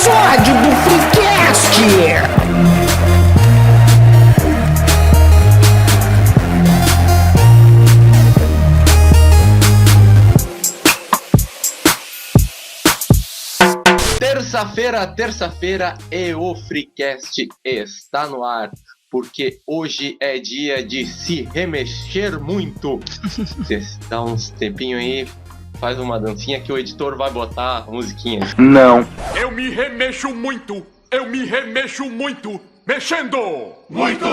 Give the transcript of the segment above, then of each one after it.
episódio do Freecast! Terça-feira e o Freecast está no ar, porque hoje é dia de se remexer muito. Você dá uns tempinho aí, faz uma dancinha que o editor vai botar a musiquinha. Não. Eu me remexo muito, mexendo! Muito!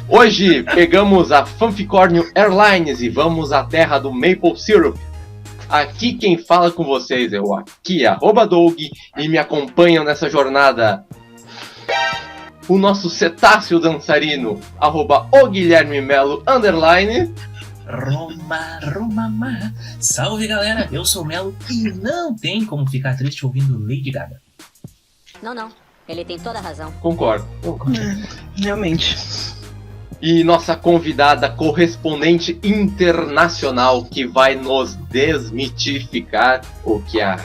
Hoje pegamos a Fanficórnio Airlines e vamos à terra do Maple Syrup. Aqui quem fala com vocês é o aqui, @Doug, e me acompanham nessa jornada o nosso cetáceo dançarino, @o Guilherme Melo, _. Roma. Salve galera, eu sou o Melo e não tem como ficar triste ouvindo Lady Gaga. Não, ele tem toda a razão. Concordo. Realmente. E nossa convidada correspondente internacional que vai nos desmitificar o que é a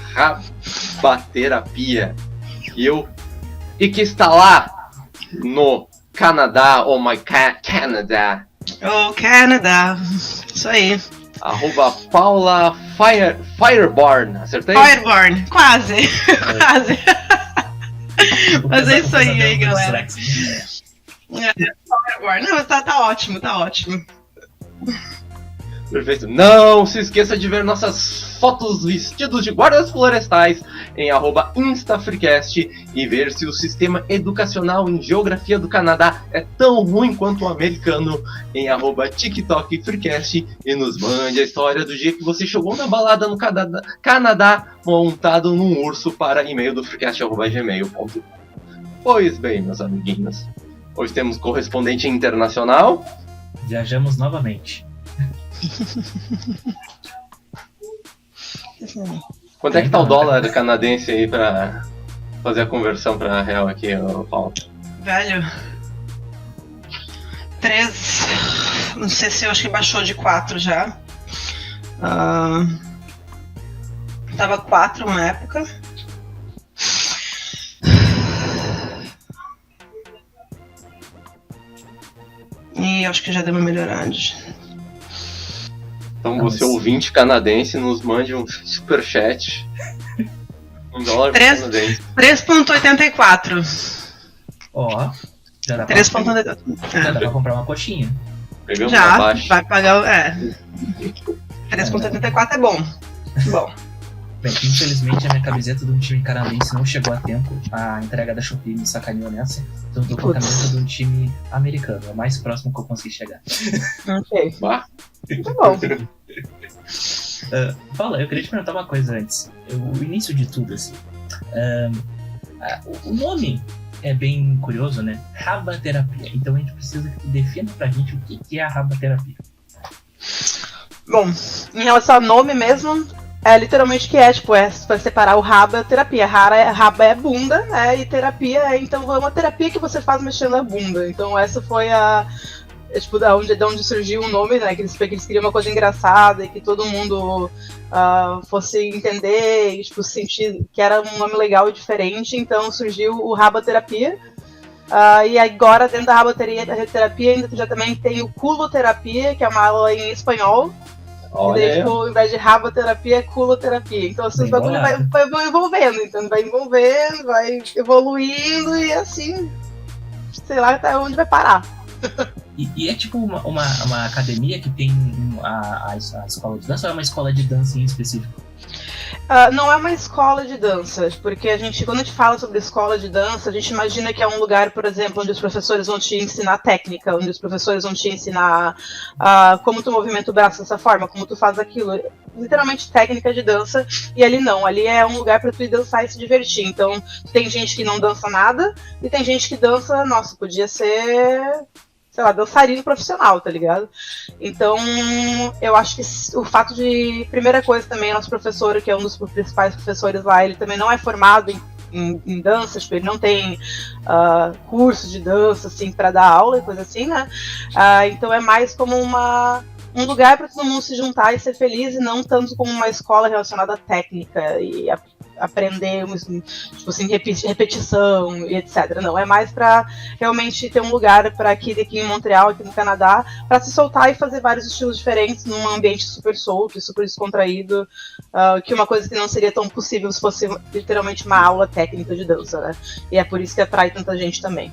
rabaterapia. E que está lá no Canadá, oh my Canadá. Oh, Canadá. Isso aí. @Paula Fireborn. Acertei? Fireborn. Quase. Quase. Mas é isso aí, galera. Fireborn. Não, tá ótimo, tá ótimo. Perfeito. Não se esqueça de ver nossas fotos vestidos de guardas florestais em @InstaFreecast e ver se o sistema educacional em geografia do Canadá é tão ruim quanto o americano em @TikTokFreecast e nos mande a história do dia que você chegou na balada no Canadá montado num urso para e-mail do freecast@gmail.com. Pois bem, meus amiguinhos, hoje temos correspondente internacional. Viajamos novamente. Quanto é que tá o dólar canadense aí pra fazer a conversão pra real aqui, Paulo? Velho. 3. Não sei se eu acho que baixou de 4 já. Tava 4 uma época. E acho que já deu uma melhorada. Então você, ouvinte canadense, nos mande um superchat. Um dólar canadense. 3,84. Ó, já dá 3,84. já dá pra comprar uma coxinha. Pegamos Já, abaixo. vai pagar. 3,84 é bom. Bom. Bem, infelizmente a minha camiseta de um time canadense não chegou a tempo. A entrega da Shopee me sacaneou nessa. Então eu tô com a camiseta de um time americano. É o mais próximo que eu consegui chegar. Ok. Bah. Tá bom. Paula, eu queria te perguntar uma coisa antes. O início de tudo, assim. O nome é bem curioso, né? Rabaterapia. Então a gente precisa que tu defina pra gente o que é a rabaterapia. Bom, em relação ao nome mesmo, é literalmente que é, tipo, pra separar o raba é terapia. Raba é bunda, né? E terapia é, então, uma terapia que você faz mexendo a bunda. Então essa foi tipo, da onde surgiu o nome, né? Que eles queriam uma coisa engraçada e que todo mundo fosse entender e, tipo, sentir que era um nome legal e diferente. Então surgiu o rabaterapia. E agora, dentro da rabaterapia, ainda já também tem o culoterapia, que é uma aula em espanhol. Olha. E daí, tipo, ao invés de rabaterapia, é culoterapia. Então, assim, o bagulho vai envolvendo. Então, vai envolvendo, vai evoluindo e, assim, sei lá até onde vai parar. E é tipo uma academia que tem a escola de dança ou é uma escola de dança em específico? Não é uma escola de dança, porque quando a gente fala sobre escola de dança, a gente imagina que é um lugar, por exemplo, onde os professores vão te ensinar técnica, onde os professores vão te ensinar como tu movimenta o braço dessa forma, como tu faz aquilo, literalmente técnica de dança, e ali não, ali é um lugar pra tu ir dançar e se divertir. Então tem gente que não dança nada, e tem gente que dança, nossa, podia ser, sei lá, dançarino profissional, tá ligado? Então, eu acho que o fato de... Primeira coisa também, nosso professor, que é um dos principais professores lá, ele também não é formado em dança, tipo, ele não tem curso de dança, assim, pra dar aula e coisa assim, né? Então é mais como um lugar para todo mundo se juntar e ser feliz, e não tanto como uma escola relacionada à técnica e aprender, tipo assim, repetição e etc. Não, é mais para realmente ter um lugar para aqui em Montreal, aqui no Canadá, para se soltar e fazer vários estilos diferentes num ambiente super solto e super descontraído, que uma coisa que não seria tão possível se fosse literalmente uma aula técnica de dança, né? E é por isso que atrai tanta gente também.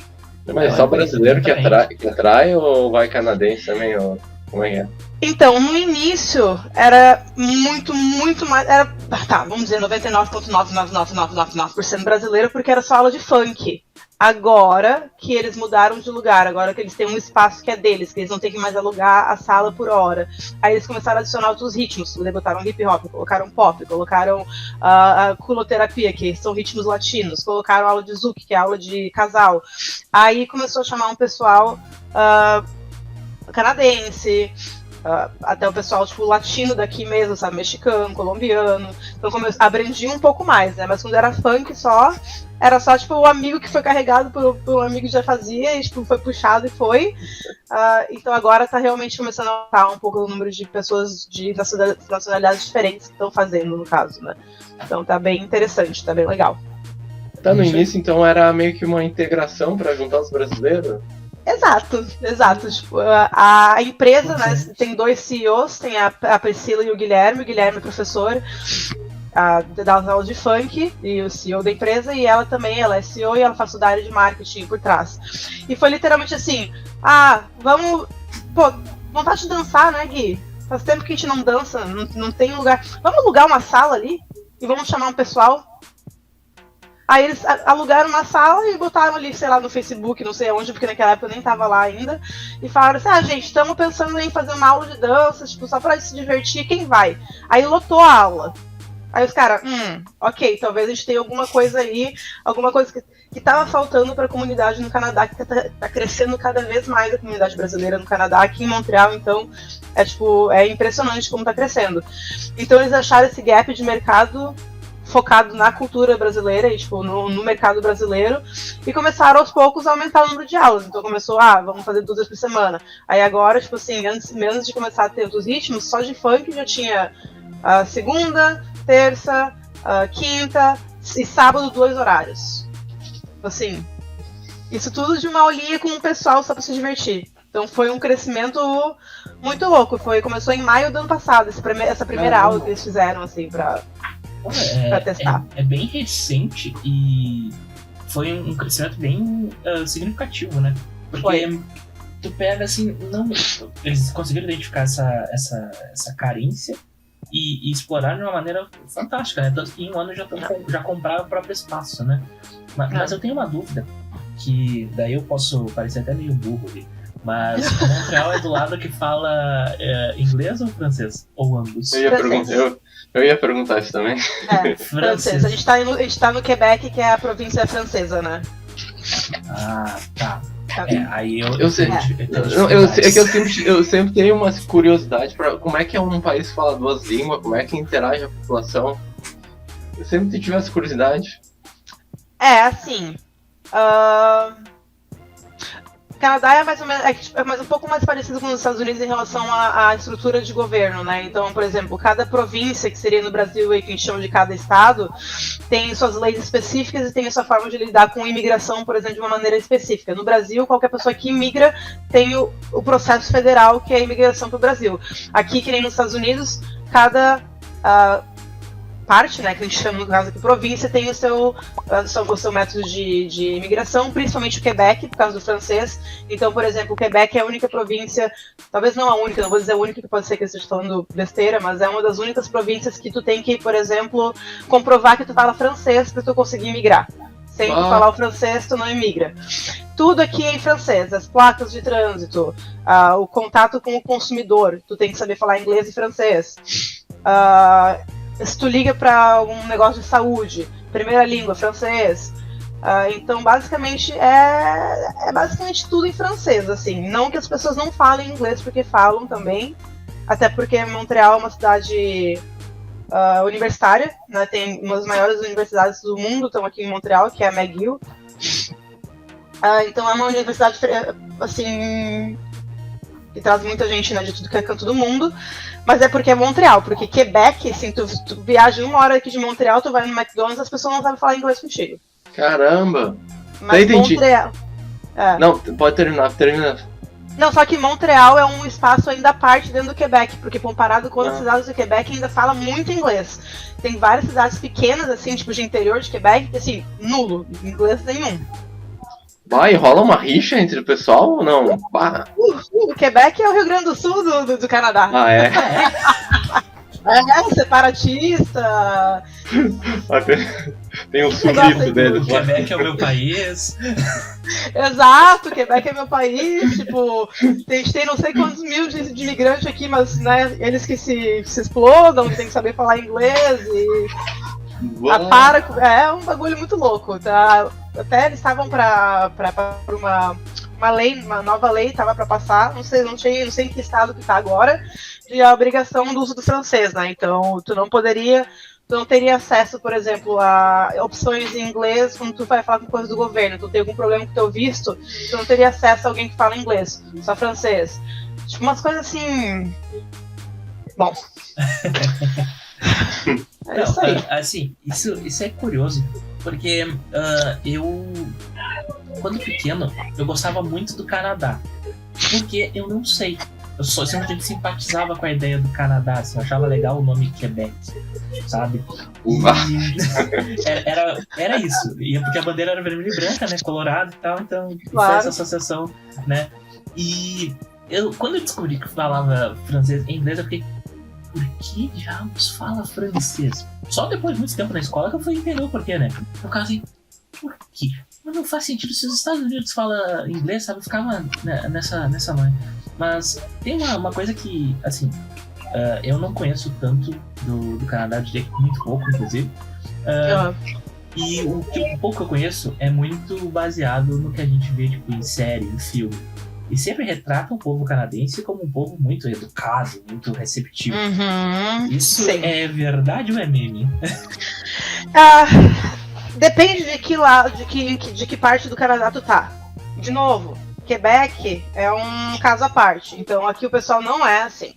Mas só brasileiro que atrai ou vai canadense também? Ou como é que é? Então, no início, era muito mais... vamos dizer 99,99999% brasileiro, porque era só aula de funk. Agora que eles mudaram de lugar, agora que eles têm um espaço que é deles, que eles não têm que mais alugar a sala por hora. Aí eles começaram a adicionar outros ritmos, botaram hip hop, colocaram pop, colocaram a culoterapia, que são ritmos latinos, colocaram aula de zouk, que é aula de casal. Aí começou a chamar um pessoal canadense, até o pessoal tipo latino daqui mesmo, sabe, mexicano, colombiano. Então abrandia um pouco mais, né? Mas quando era funk só, era só tipo o amigo que foi carregado por um amigo que já fazia e tipo, foi puxado e foi. Então agora tá realmente começando a aumentar um pouco o número de pessoas de nacionalidades diferentes que estão fazendo, no caso, né? Então tá bem interessante, tá bem legal. Tá, no início então era meio que uma integração para juntar os brasileiros? Exato. Tipo, a empresa, né, tem 2 CEOs, tem a Priscila e o Guilherme. O Guilherme é professor das aulas de funk e o CEO da empresa, e ela também, ela é CEO e ela faz da área de marketing por trás. E foi literalmente assim, vontade de dançar, né, Gui? Faz tempo que a gente não dança, não tem lugar. Vamos alugar uma sala ali e vamos chamar um pessoal. Aí eles alugaram uma sala e botaram ali, sei lá, no Facebook, não sei aonde, porque naquela época eu nem tava lá ainda. E falaram assim, gente, estamos pensando em fazer uma aula de dança, tipo, só pra se divertir, quem vai? Aí lotou a aula. Aí os caras, ok, talvez a gente tenha alguma coisa aí, alguma coisa que tava faltando pra comunidade no Canadá, que tá crescendo cada vez mais a comunidade brasileira no Canadá, aqui em Montreal, então é impressionante como tá crescendo. Então eles acharam esse gap de mercado focado na cultura brasileira e tipo, no mercado brasileiro, e começaram aos poucos a aumentar o número de aulas. Então começou, vamos fazer 2 vezes por semana. Aí agora, tipo assim, antes de começar a ter outros ritmos, só de funk já tinha segunda, terça, quinta e sábado 2 horários. Assim, isso tudo de uma aulinha com o pessoal só pra se divertir. Então foi um crescimento muito louco. Começou em maio do ano passado, essa primeira aula que eles fizeram, assim, pra testar. É bem recente e foi um crescimento bem significativo, né? Porque tu pega assim, eles conseguiram identificar essa carência e explorar de uma maneira fantástica, né? Tanto que em um ano já compraram o próprio espaço, né? Mas eu tenho uma dúvida, que daí eu posso parecer até meio burro ali, mas Montreal é do lado que fala inglês ou francês? Ou ambos? Eu ia perguntar isso também. Francês. A gente tá no Quebec, que é a província francesa, né? Tá. Aí eu sempre tenho uma curiosidade para como é que é um país que fala 2 línguas, como é que interage a população. Eu sempre tive essa curiosidade. Assim. O Canadá é mais ou menos um pouco mais parecido com os Estados Unidos em relação à estrutura de governo, né? Então, por exemplo, cada província, que seria no Brasil aí que a gente chama de cada estado, tem suas leis específicas e tem a sua forma de lidar com imigração, por exemplo, de uma maneira específica. No Brasil, qualquer pessoa que imigra tem o processo federal, que é a imigração para o Brasil. Aqui, que nem nos Estados Unidos, cada parte, né, que a gente chama no caso aqui província, tem o seu método de imigração, principalmente o Quebec, por causa do francês. Então, por exemplo, o Quebec é a única província, talvez não a única, não vou dizer a única, que pode ser que eu esteja falando besteira, mas é uma das únicas províncias que tu tem que, por exemplo, comprovar que tu fala francês para tu conseguir imigrar. Sem tu falar o francês, tu não imigra. Tudo aqui é em francês, as placas de trânsito, o contato com o consumidor, tu tem que saber falar inglês e francês. Se tu liga para um negócio de saúde, primeira língua, francês. Então, basicamente, é basicamente tudo em francês, assim. Não que as pessoas não falem inglês, porque falam também. Até porque Montreal é uma cidade universitária, né? Tem uma das maiores universidades do mundo, estão aqui em Montreal, que é a McGill. Então, é uma universidade, assim, que traz muita gente, né, de tudo que é canto do mundo, mas é porque é Montreal, porque Quebec, assim, tu viaja 1 hora aqui de Montreal, tu vai no McDonald's, as pessoas não sabem falar inglês contigo. Caramba! Mas entendi. Montreal... Não, pode terminar. Não, só que Montreal é um espaço ainda à parte dentro do Quebec, porque comparado com as cidades do Quebec ainda fala muito inglês. Tem várias cidades pequenas, assim, tipo de interior de Quebec, que assim, nulo, inglês nenhum. Vai, rola uma rixa entre o pessoal ou não? Bah. O Quebec é o Rio Grande do Sul do Canadá. Ah, é? Separatista. Tem um sumiço deles O lá. Quebec é o meu país. Exato, Quebec é meu país, tipo, a gente tem não sei quantos mil de imigrantes aqui, mas, né, eles que se explodam, que tem que saber falar inglês e... É um bagulho muito louco, tá? Até eles estavam pra uma lei, uma nova lei estava para passar, não sei em que estado que tá agora, de a obrigação do uso do francês, né? Então, tu não teria acesso, por exemplo, a opções em inglês quando tu vai falar com coisas do governo. Tu tem algum problema com o teu visto, tu não teria acesso a alguém que fala inglês, só francês. Tipo, umas coisas assim... Bom... É isso aí. Assim, isso é curioso, porque eu, quando pequeno, eu gostava muito do Canadá. Porque eu não sei. Eu só simplesmente simpatizava com a ideia do Canadá, assim, eu achava legal o nome Quebec, sabe? Era isso. E porque a bandeira era vermelha e branca, né? Colorado e tal, então Claro. foi essa associação, né? E quando eu descobri que falava francês em inglês, eu fiquei, por que diabos fala francês? Só depois de muito tempo na escola que eu fui entender o porquê, né? Eu ficava assim, por quê? Mas não faz sentido se os Estados Unidos falam inglês, sabe? Eu ficava nessa mãe. Mas tem uma coisa que, assim, eu não conheço tanto do Canadá, diria que muito pouco, inclusive. E o pouco que eu conheço é muito baseado no que a gente vê, tipo, em série, em filme. E sempre retrata o povo canadense como um povo muito educado, muito receptivo. Uhum, Isso sim. é verdade ou é meme? Depende de que parte do Canadá tu tá. De novo, Quebec é um caso à parte. Então aqui o pessoal não é assim.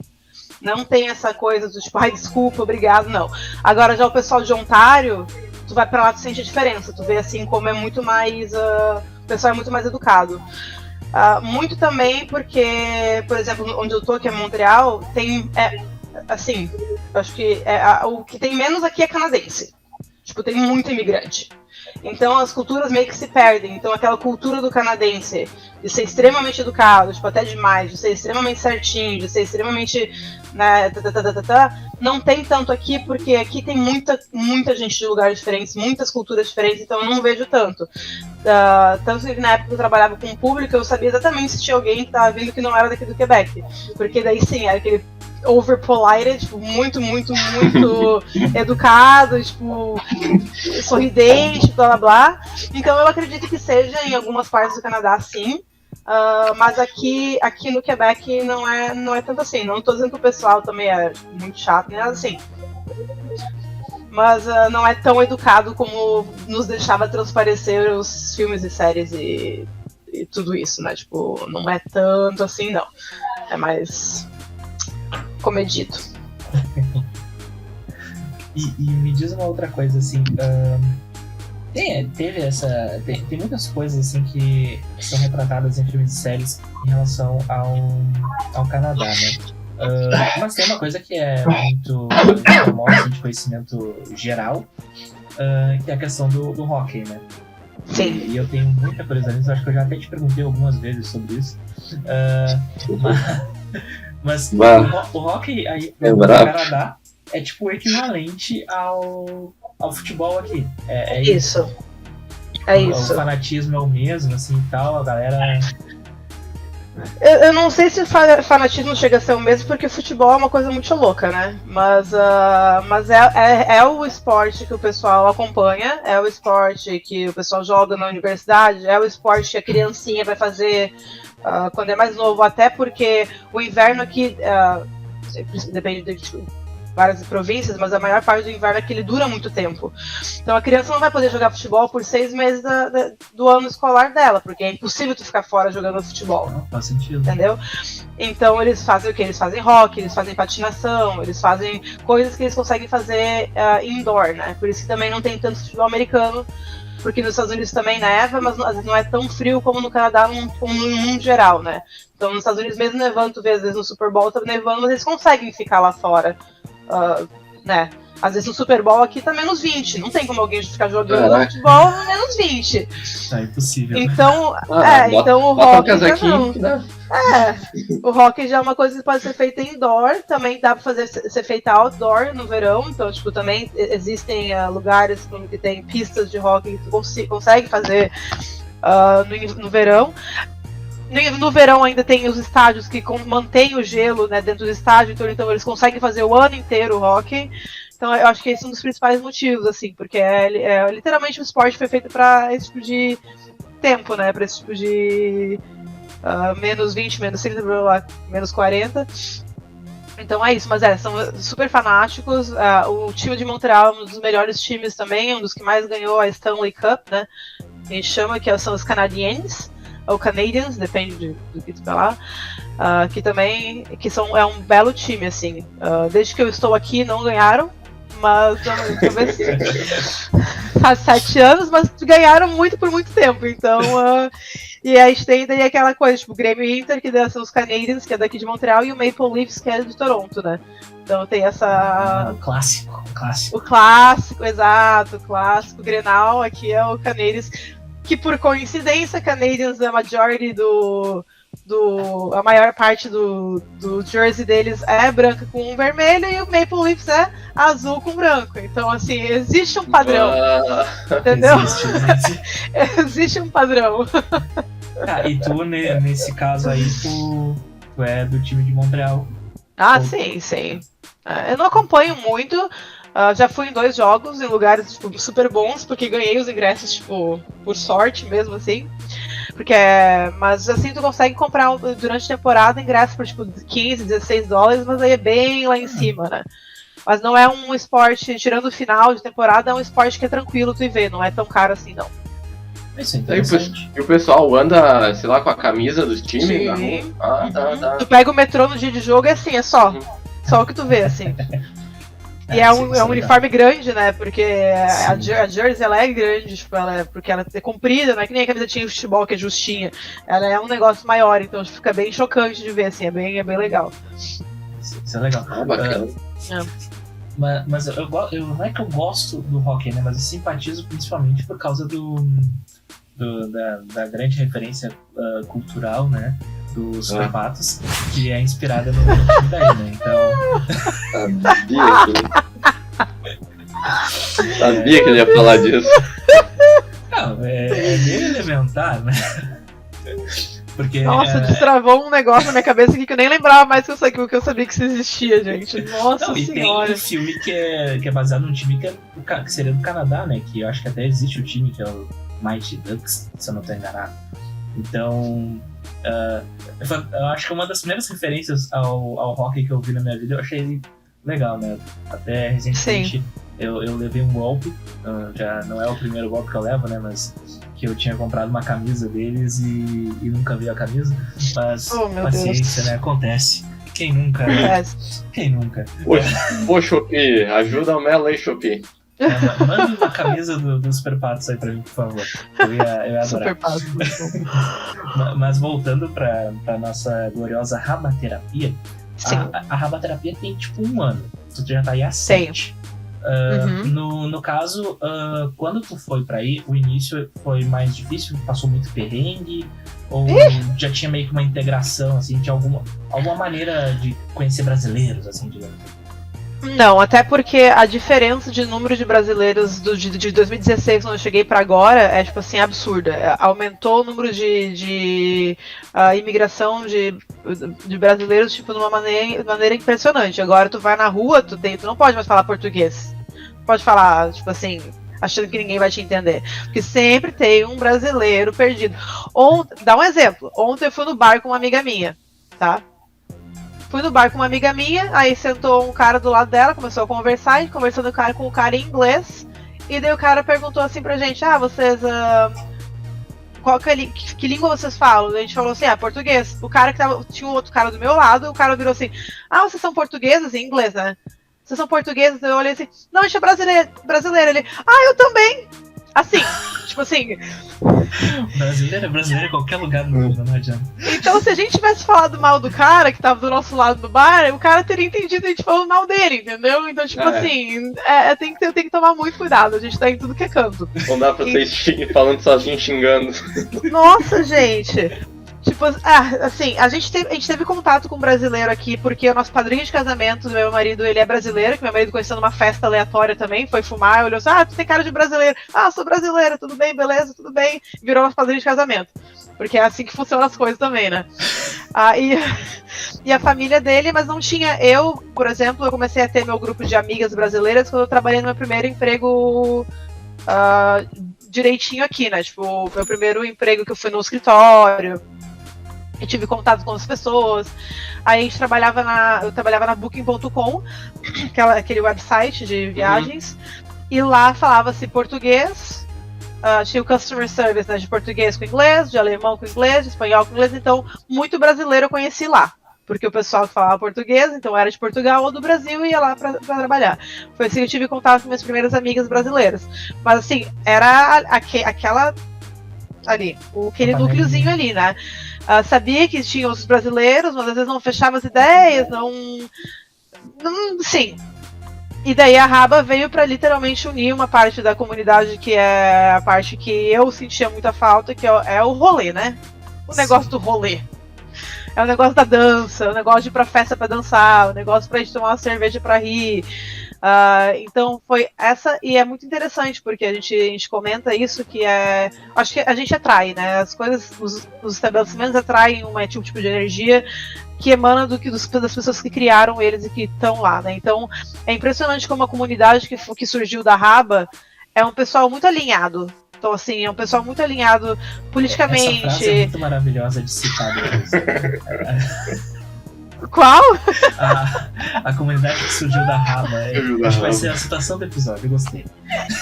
Não tem essa coisa do tipo, ai, desculpa, obrigado, não. Agora já o pessoal de Ontário, tu vai pra lá, tu sente a diferença. Tu vê assim como é muito mais... o pessoal é muito mais educado. Muito também porque, por exemplo, onde eu tô, que é Montreal, tem, assim, acho que o que tem menos aqui é canadense. Tipo, tem muito imigrante. Então as culturas meio que se perdem. Então aquela cultura do canadense de ser extremamente educado, tipo, até demais, de ser extremamente certinho, de ser extremamente, né, não tem tanto aqui, porque aqui tem muita gente de lugares diferentes, muitas culturas diferentes, então eu não vejo tanto. Tanto que na época que eu trabalhava com o público, eu sabia exatamente se tinha alguém que estava vindo que não era daqui do Quebec. Porque daí sim, era aquele over polite, tipo, muito educado, tipo, sorridente, blá blá blá. Então eu acredito que seja em algumas partes do Canadá, sim. Mas aqui no Quebec não é tanto assim. Não tô dizendo que o pessoal também é muito chato, nem nada assim. Mas não é tão educado como nos deixava transparecer os filmes e séries e tudo isso, né? Tipo, não é tanto assim, não. É mais comedido. E me diz uma outra coisa, assim, tem muitas coisas assim que são retratadas em filmes e séries em relação ao Canadá, né? Mas tem uma coisa que é muito famosa, de conhecimento geral, que é a questão do hockey, né? Sim. E eu tenho muita curiosidade nisso, acho que eu já até te perguntei algumas vezes sobre isso. Mas o hockey aí no Canadá é tipo o equivalente ao futebol aqui. É isso. É isso. O fanatismo é o mesmo, assim, e tal, a galera... Eu não sei se o fanatismo chega a ser o mesmo, porque futebol é uma coisa muito louca, né? Mas é o esporte que o pessoal acompanha, é o esporte que o pessoal joga na universidade, é o esporte que a criancinha vai fazer quando é mais novo, até porque o inverno aqui depende várias províncias, mas a maior parte do inverno é que ele dura muito tempo. Então a criança não vai poder jogar futebol por 6 meses do ano escolar dela, porque é impossível tu ficar fora jogando futebol. Não faz sentido. Entendeu? Então eles fazem o quê? Eles fazem hockey, eles fazem patinação, eles fazem coisas que eles conseguem fazer indoor, né? Por isso que também não tem tanto futebol americano, porque nos Estados Unidos também neva, mas não é tão frio como no Canadá no mundo geral, né? Então nos Estados Unidos mesmo nevando, tu vê às vezes no Super Bowl tá nevando, mas eles conseguem ficar lá fora, né? Às vezes no Super Bowl aqui tá menos 20, não tem como alguém ficar jogando futebol menos 20. É impossível. Então, então o bota um hockey já casaquinho não. que dá. O hockey já é uma coisa que pode ser feita indoor, também dá pra ser feita outdoor no verão, então tipo, também existem lugares que tem pistas de hockey que tu consegue fazer no verão. No verão ainda tem os estádios que mantêm o gelo, né, dentro do estádio, então eles conseguem fazer o ano inteiro o hockey. Então eu acho que esse é um dos principais motivos, assim, porque literalmente o esporte foi feito para esse tipo de tempo, né, para esse tipo de menos 20, menos 30, menos 40. Então é isso, mas são super fanáticos. O time de Montreal é um dos melhores times também, um dos que mais ganhou a Stanley Cup, né, a gente chama, que são os Canadiens, ou Canadiens, depende do que tu falar, que também é um belo time, assim. Desde que eu estou aqui não ganharam, mas talvez faz 7 anos, mas ganharam muito por muito tempo, então e a gente tem daí aquela coisa, tipo, o Grêmio Inter, que são os Canadiens, que é daqui de Montreal, e o Maple Leafs, que é de Toronto, né? Então tem essa... O clássico. O clássico, exato, o clássico. O Grenal aqui é o Canadiens, que por coincidência, Canadiens é a majority a maior parte do jersey deles é branca com vermelho, e o Maple Leafs é azul com branco. Então, assim, existe um padrão. Entendeu? Existe um padrão. E tu, nesse caso aí, tu é do time de Montreal. Sim. Eu não acompanho muito. Já fui em 2 jogos em lugares tipo, super bons, porque ganhei os ingressos, tipo, por sorte mesmo, assim. Mas assim, tu consegue comprar durante a temporada ingresso por tipo 15, 16 dólares, mas aí é bem lá em cima, né? Mas não é um esporte, tirando o final de temporada, é um esporte que é tranquilo tu ver, não é tão caro assim, não. Isso é interessante. E o pessoal anda, sei lá, com a camisa dos times? Sim. Tá. Tu pega o metrô no dia de jogo e assim, é só o que tu vê, assim. E é um uniforme grande, né? Porque a jersey ela é grande, tipo, porque ela é comprida, não é que nem a camisetinha de futebol que é justinha. Ela é um negócio maior, então fica bem chocante de ver, assim, é bem legal. Isso é legal. Bacana. Mas não é que eu gosto do hockey, né? Mas eu simpatizo principalmente por causa da grande referência cultural, né? Dos Superpatos, que é inspirada no time daí, né? Então. Sabia que ele ia falar disso. Não, é meio elementar, né? Porque, Nossa, destravou um negócio na minha cabeça aqui que eu nem lembrava mais que eu sabia que isso existia, gente. Nossa não, senhora. E tem um filme que é baseado num time que seria do Canadá, né? Que eu acho que até existe o time, que é o Mighty Ducks, se eu não estou enganado. Então, eu acho que uma das primeiras referências ao hockey que eu vi na minha vida, eu achei ele legal, né? Até recentemente eu levei um golpe, já não é o primeiro golpe que eu levo, né? Mas que eu tinha comprado uma camisa deles e nunca vi a camisa. Mas paciência, né? Acontece. Quem nunca, né? Quem nunca? Ô, Shopee, ajuda o Melo aí, Shopee. Manda uma camisa do Super Patos aí pra mim, por favor. Eu ia adorar. Super Patos. Mas voltando pra nossa gloriosa rabaterapia, a rabaterapia tem tipo 1 ano. Tu já tá aí há 7. No caso, quando tu foi pra aí, o início foi mais difícil? Passou muito perrengue? Ou já tinha meio que uma integração, assim, tinha alguma maneira de conhecer brasileiros, assim, digamos? Não, até porque a diferença de número de brasileiros de 2016, quando eu cheguei pra agora, é tipo assim, absurda. Aumentou o número de imigração de brasileiros, tipo, de uma maneira impressionante. Agora tu vai na rua, tu não pode mais falar português. Pode falar, tipo assim, achando que ninguém vai te entender. Porque sempre tem um brasileiro perdido. Dá um exemplo. Ontem eu fui no bar com uma amiga minha, tá? fui no bar com uma amiga minha, aí sentou um cara do lado dela, começou a conversar, a gente conversando com o cara em inglês, e daí o cara perguntou assim pra gente, vocês... que língua vocês falam? A gente falou assim, português. O cara tinha um outro cara do meu lado, o cara virou assim, vocês são portugueses? Em inglês, né? Vocês são portugueses? Eu olhei assim, não, a gente é brasileiro. Ele, eu também. Assim, tipo assim... Brasileiro é brasileiro em qualquer lugar do mundo, não adianta. Então, se a gente tivesse falado mal do cara que tava do nosso lado do bar, o cara teria entendido a gente falando mal dele, entendeu? Então, tipo assim, tem que tomar muito cuidado, a gente tá em tudo que é canto. Não dá pra vocês falando sozinho, xingando. Nossa, gente! Tipo, assim, a gente teve contato com um brasileiro aqui, porque o nosso padrinho de casamento do meu marido, ele é brasileiro, que meu marido conheceu numa festa aleatória também, foi fumar, olhou assim, tu tem cara de brasileiro. Sou brasileira, tudo bem, beleza, tudo bem. Virou nosso padrinho de casamento. Porque é assim que funcionam as coisas também, né? E a família dele, mas não tinha. Eu, por exemplo, eu comecei a ter meu grupo de amigas brasileiras quando eu trabalhei no meu primeiro emprego direitinho aqui, né? Tipo, meu primeiro emprego que eu fui no escritório. Eu tive contato com as pessoas. Aí a gente eu trabalhava na Booking.com, aquele website de viagens, e lá falava-se português, tinha o customer service, né, de português com inglês, de alemão com inglês, de espanhol com inglês, então muito brasileiro eu conheci lá. Porque o pessoal que falava português, então era de Portugal ou do Brasil, e ia lá pra trabalhar. Foi assim que eu tive contato com minhas primeiras amigas brasileiras. Mas assim, era aquela ali, aquele núcleozinho ali, né? Sabia que tinha os brasileiros, mas às vezes não fechava as ideias, sim. E daí a Raba veio para literalmente unir uma parte da comunidade que é a parte que eu sentia muita falta, que é o rolê, né? O negócio do rolê. É o negócio da dança, o negócio de ir pra festa pra dançar, o negócio pra gente tomar uma cerveja pra rir. Então foi essa, e é muito interessante, porque a gente comenta isso, que acho que a gente atrai, né? As coisas, os estabelecimentos atraem um tipo de energia que emana das pessoas que criaram eles e que estão lá, né? Então é impressionante como a comunidade que surgiu da Raba é um pessoal muito alinhado. Então, assim, é um pessoal muito alinhado politicamente. Essa frase é muito maravilhosa de citar depois. Qual? A comunidade que surgiu da Raba. Acho que vai ser a citação do episódio, eu gostei.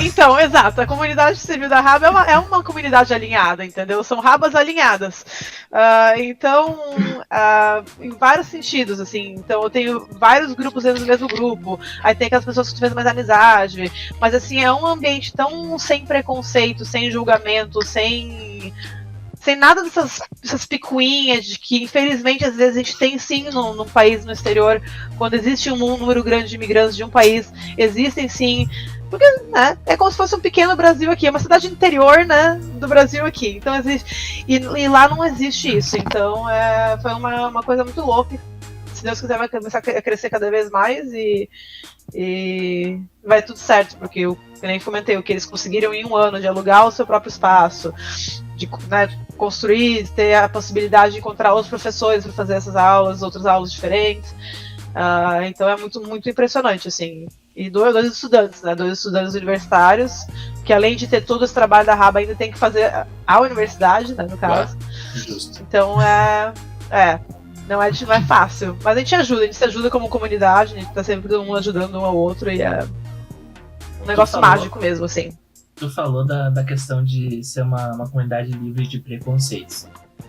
Então, exato. A comunidade civil da Raba é uma comunidade alinhada, entendeu? São rabas alinhadas. Então, em vários sentidos, assim. Então, eu tenho vários grupos dentro do mesmo grupo. Aí tem aquelas pessoas que tu fez mais amizade. Mas, assim, é um ambiente tão sem preconceito, sem julgamento, sem nada dessas picuinhas de que, infelizmente, às vezes a gente tem sim num país no exterior, quando existe um número grande de imigrantes de um país, existem sim, porque, né, é como se fosse um pequeno Brasil aqui, é uma cidade interior, né, do Brasil aqui, então existe, e lá não existe isso, então foi uma coisa muito louca. Se Deus quiser vai começar a crescer cada vez mais e vai tudo certo, porque eu nem comentei, o que eles conseguiram em um ano de alugar o seu próprio espaço, de, né, construir, ter a possibilidade de encontrar outros professores para fazer essas aulas, outras aulas diferentes. Então é muito, muito impressionante, assim. E dois estudantes, né? 2 estudantes universitários, que além de ter todo esse trabalho da Raba, ainda tem que fazer a universidade, né, no caso. Justo. Então não é fácil. Mas a gente se ajuda como comunidade, a gente tá sempre todo mundo ajudando um ao outro, e é um negócio mágico mesmo, assim. Tu falou da questão de ser uma comunidade livre de preconceitos.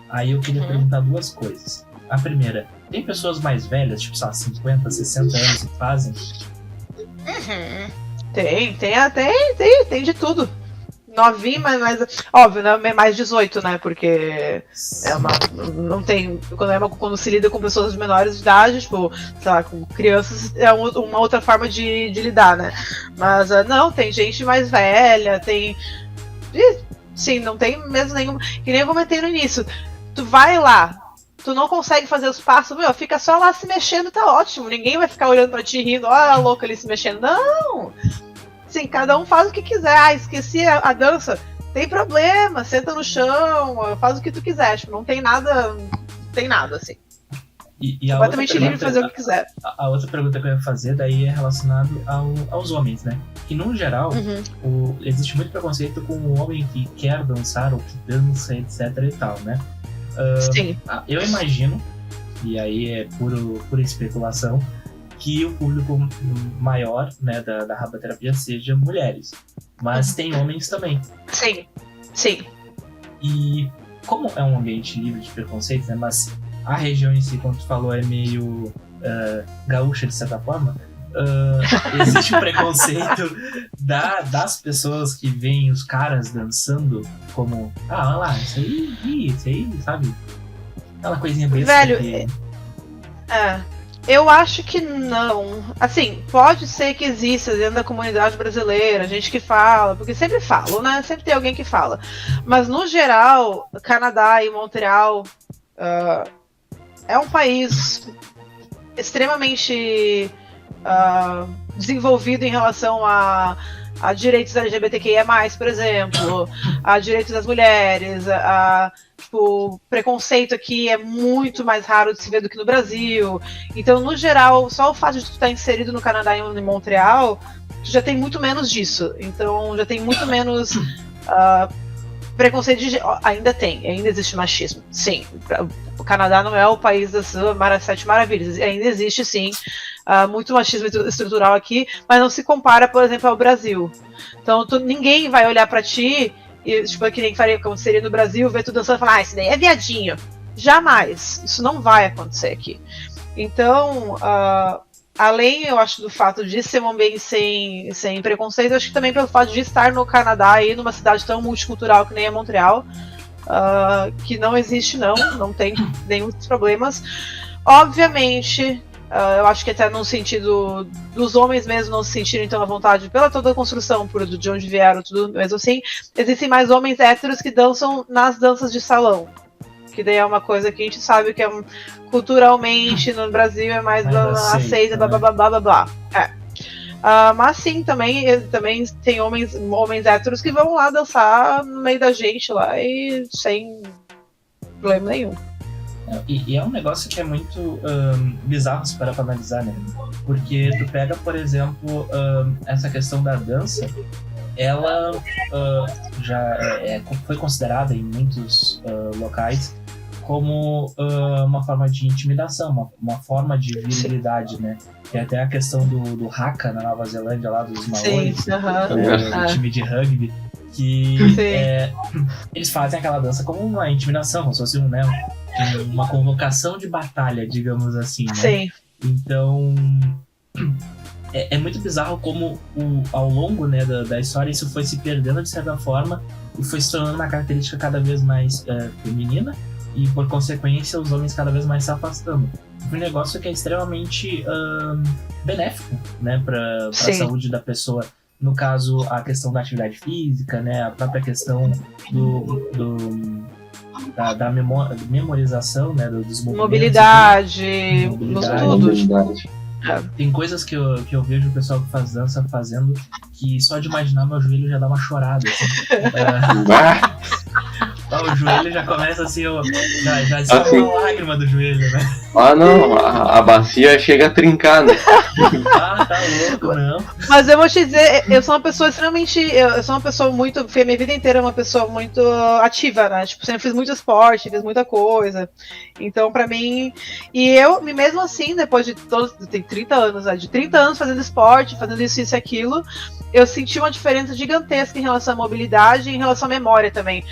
Aí eu queria perguntar 2 coisas. A primeira, tem pessoas mais velhas, tipo, sei lá, 50, 60 anos que fazem? Tem de tudo. Novinho, mas óbvio, né? Mais 18, né? Porque não tem. Quando se lida com pessoas de menores de idade, tipo, sei lá, com crianças, é uma outra forma de lidar, né? Mas não, tem gente mais velha, tem. Sim, não tem mesmo nenhum. Que nem eu comentei no início. Tu vai lá, tu não consegue fazer os passos, fica só lá se mexendo, tá ótimo. Ninguém vai ficar olhando pra ti rindo, a louca ali se mexendo. Não! Sim, cada um faz o que quiser. Esqueci a dança. Tem problema, senta no chão, faz o que tu quiser. Tipo, não tem nada, assim. Completamente livre de fazer o que quiser. A outra pergunta que eu ia fazer daí é relacionada aos homens, né? Que no geral, existe muito preconceito com o homem que quer dançar ou que dança, etc e tal, né? Sim. Eu imagino e aí é pura especulação, que o público maior, né, da rabaterapia seja mulheres. Mas tem homens também. Sim, sim. E como é um ambiente livre de preconceito, né, mas a região em si, como tu falou, é meio gaúcha de certa forma, existe um preconceito das pessoas que veem os caras dançando como, olha lá, isso aí, sabe? Aquela coisinha besta. Velho, que... eu acho que não. Assim, pode ser que exista dentro da comunidade brasileira, gente que fala, porque sempre falam, né? Sempre tem alguém que fala. Mas, no geral, Canadá e Montreal é um país extremamente desenvolvido em relação a direitos LGBTQIA+, por exemplo, a direitos das mulheres, tipo, preconceito aqui é muito mais raro de se ver do que no Brasil. Então, no geral, só o fato de tu estar inserido no Canadá e em Montreal, tu já tem muito menos disso. Então, já tem muito menos preconceito de... Ainda existe machismo, sim. O Canadá não é o país das 7 maravilhas. Ainda existe, sim, muito machismo estrutural aqui, mas não se compara, por exemplo, ao Brasil. Então, ninguém vai olhar pra ti e, tipo, que nem faria como seria no Brasil, ver tu dançando e falar, esse daí é viadinho. Jamais. Isso não vai acontecer aqui. Então, além, eu acho, do fato de ser um ambiente sem preconceito, eu acho que também pelo fato de estar no Canadá e numa cidade tão multicultural que nem é Montreal, que não existe, não tem nenhum dos problemas. Obviamente, eu acho que até no sentido dos homens mesmo não se sentirem tão à vontade pela toda a construção, de onde vieram, tudo mesmo assim, existem mais homens héteros que dançam nas danças de salão. Que daí é uma coisa que a gente sabe que culturalmente no Brasil é mais aceita, blá blá blá blá blá blá. Mas sim, também tem homens héteros que vão lá dançar no meio da gente lá e sem problema nenhum. E é um negócio que é muito bizarro se parar pra analisar, né? Porque tu pega, por exemplo, essa questão da dança, ela já foi considerada em muitos locais como uma forma de intimidação, uma forma de virilidade, né? Tem até a questão do haka na Nova Zelândia, lá dos Maoris, do time de rugby, que eles fazem aquela dança como uma intimidação, como se fosse uma convocação de batalha, digamos assim, né? Sim. Então, é muito bizarro como ao longo, né, da história isso foi se perdendo de certa forma e foi se tornando uma característica cada vez mais feminina e, por consequência, os homens cada vez mais se afastando. Um negócio que é extremamente benéfico, né, para a saúde da pessoa. No caso, a questão da atividade física, né, a própria questão da memorização, né, dos movimentos. Mobilidade, tudo. Tem coisas que eu vejo o pessoal que faz dança fazendo que só de imaginar meu joelho já dá uma chorada. Assim. O joelho já começa assim, já sai uma lágrima do joelho, né? Não, a bacia chega a trincar, né? Tá louco, não. Mas eu vou te dizer, eu sou uma pessoa extremamente. Eu sou uma pessoa muito. Minha vida inteira é uma pessoa muito ativa, né? Tipo, sempre fiz muito esporte, fiz muita coisa. Então, pra mim. E eu, mesmo assim, depois de todos. Tem 30 anos, né? De 30 anos fazendo esporte, fazendo isso e aquilo, eu senti uma diferença gigantesca em relação à mobilidade e em relação à memória também.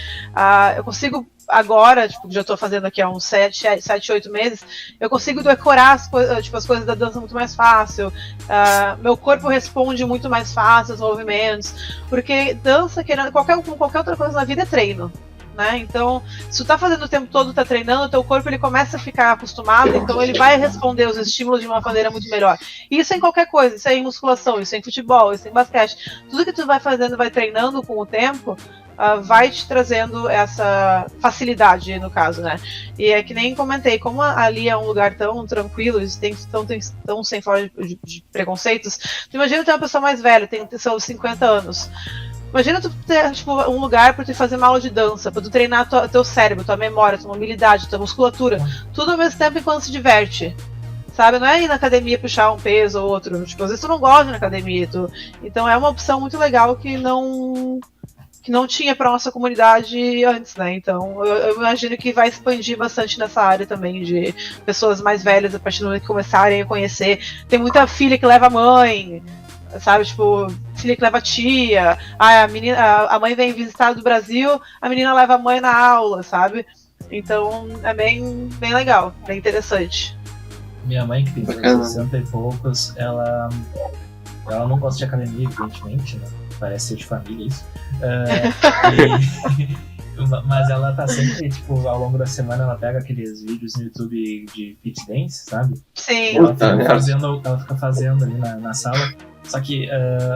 Eu consigo. Agora, tipo, já estou fazendo aqui há uns 7, 8 meses, eu consigo decorar as coisas da dança muito mais fácil. Meu corpo responde muito mais fácil aos movimentos, porque dança, qualquer outra coisa na vida é treino, né? Então, se tu tá fazendo o tempo todo, tá treinando, o teu corpo ele começa a ficar acostumado, então ele vai responder os estímulos de uma maneira muito melhor. E isso é em qualquer coisa, isso é em musculação, isso é em futebol, isso é em basquete. Tudo que tu vai fazendo, vai treinando com o tempo, vai te trazendo essa facilidade, no caso, né? E é que nem comentei, como ali é um lugar tão tranquilo, tão sem fora de preconceitos, tu imagina ter uma pessoa mais velha, tem seus 50 anos. Imagina tu ter um lugar para tu fazer uma aula de dança, para tu treinar teu cérebro, tua memória, tua mobilidade, tua musculatura, tudo ao mesmo tempo enquanto se diverte. Sabe? Não é ir na academia puxar um peso ou outro. Tipo, às vezes tu não gosta de ir na academia. Então é uma opção muito legal que que não tinha para nossa comunidade antes, né? Então eu imagino que vai expandir bastante nessa área também de pessoas mais velhas a partir do momento que começarem a conhecer. Tem muita filha que leva a mãe, sabe? Tipo, filha que leva a tia. A mãe vem visitar do Brasil, a menina leva a mãe na aula, sabe? Então é bem legal, bem interessante. Minha mãe, que tem 60 e poucos, ela não gosta de academia, evidentemente, né? Parece ser de família isso. Mas ela tá sempre, tipo, ao longo da semana ela pega aqueles vídeos no YouTube de fit dance, sabe? Sim. Ela fica fazendo ali na sala. Só que,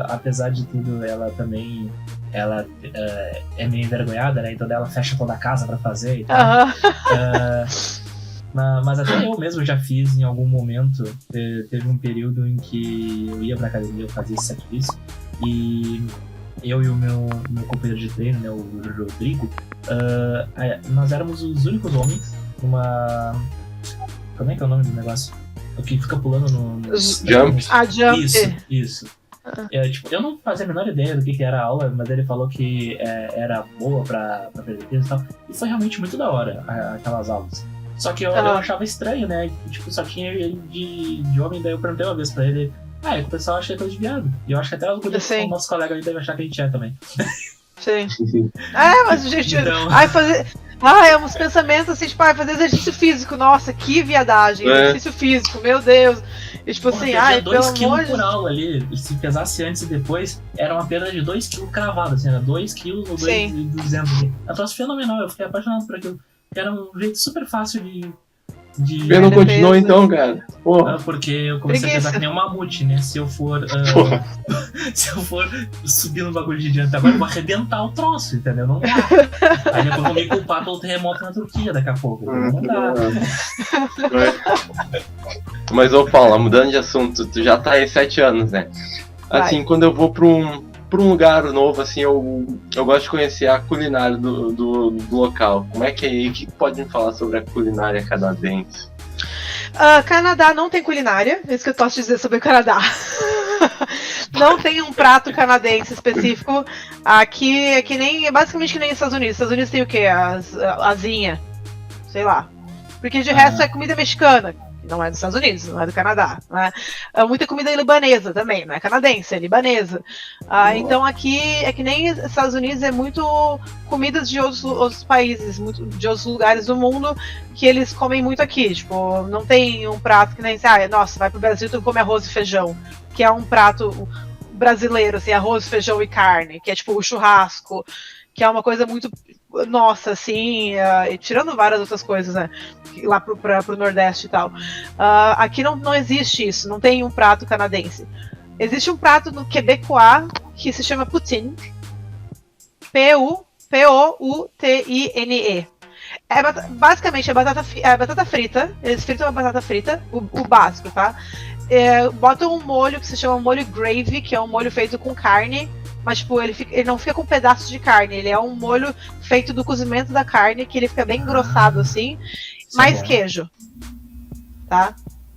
apesar de tudo, ela também é meio envergonhada, né? Então ela fecha toda a casa pra fazer e tal. Mas até eu mesmo já fiz em algum momento. Teve um período em que eu ia pra academia, eu fazia esse sacrifício. E eu e o meu companheiro de treino, né, o Rodrigo, nós éramos os únicos homens numa... Como é que é o nome do negócio? O que fica pulando no... Jump. Jump. Isso. Tipo, eu não fazia a menor ideia do que era a aula, mas ele falou que era boa pra perder peso e tal. E foi realmente muito da hora aquelas aulas. Só que eu achava estranho, né? Tipo, só tinha ele de homem, daí eu perguntei uma vez pra ele. É que o pessoal acha que é coisa de viado. E eu acho que até os nossos colegas ali devem achar que a gente é também. Sim. Mas gente. Então... é uns pensamentos assim, tipo, fazer exercício físico. Nossa, que viadagem. Exercício físico, meu Deus. E tipo assim, pelo 2 kg amor por aula ali. Se pesasse antes e depois, era uma perda de 2 kg cravado, assim, era 2 kg ou 2,200. É um troço fenomenal, eu fiquei apaixonado por aquilo. Era um jeito super fácil de Eu não continuo então, cara. Porra. Porque eu comecei a pesar que nem um mamute, né? Se eu for subir no bagulho de diante agora, eu vou arrebentar o troço, entendeu? Não dá. Aí depois eu vou me culpar pelo terremoto na Turquia daqui a pouco. Não dá. Mas, ô Paula, mudando de assunto, tu já tá aí 7 anos, né? Assim, quando eu vou pra um lugar novo, assim, eu gosto de conhecer a culinária do local. Como é que é aí? O que pode me falar sobre a culinária canadense? Canadá não tem culinária, é isso que eu posso dizer sobre o Canadá. Não tem um prato canadense específico. Aqui é basicamente que nem os Estados Unidos. Os Estados Unidos tem o quê? Asinha. Sei lá. Porque de resto é comida mexicana. Não é dos Estados Unidos, não é do Canadá. Né? Muita comida libanesa também, não é canadense, é libanesa. Então aqui é que nem os Estados Unidos, é muito comidas de outros países, de outros lugares do mundo que eles comem muito aqui. Tipo, não tem um prato que nem nossa, vai pro Brasil tu come arroz e feijão, que é um prato brasileiro, assim, arroz, feijão e carne, que é tipo o churrasco, que é uma coisa muito nossa, assim, tirando várias outras coisas, né, lá pro Nordeste e tal. Aqui não existe isso, não tem um prato canadense. Existe um prato no quebecois que se chama poutine, Poutine. Basicamente é batata frita, eles fritam a batata frita, o básico, tá? Botam um molho que se chama molho gravy, que é um molho feito com carne, mas tipo, ele não fica com pedaços de carne, ele é um molho feito do cozimento da carne, que ele fica bem engrossado assim, mais queijo, tá?